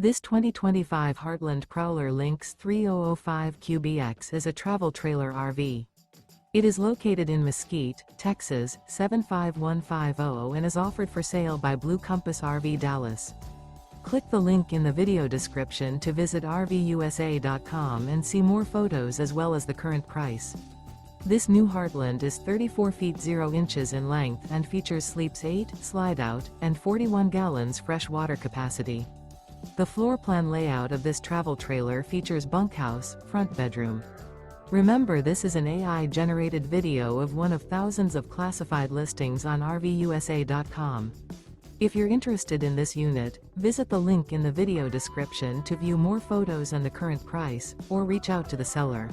This 2025 Heartland Prowler Lynx 3005 QBX is a travel trailer RV. It is located in Mesquite, Texas, 75150 and is offered for sale by Blue Compass RV Dallas. Click the link in the video description to visit RVUSA.com and see more photos as well as the current price. This new Heartland is 34 feet 0 inches in length and features sleeps 8, slide-out, and 41 gallons fresh water capacity. The floor plan layout of this travel trailer features bunkhouse, front bedroom. Remember, this is an AI-generated video of one of thousands of classified listings on RVUSA.com. If you're interested in this unit, visit the link in the video description to view more photos and the current price, or reach out to the seller.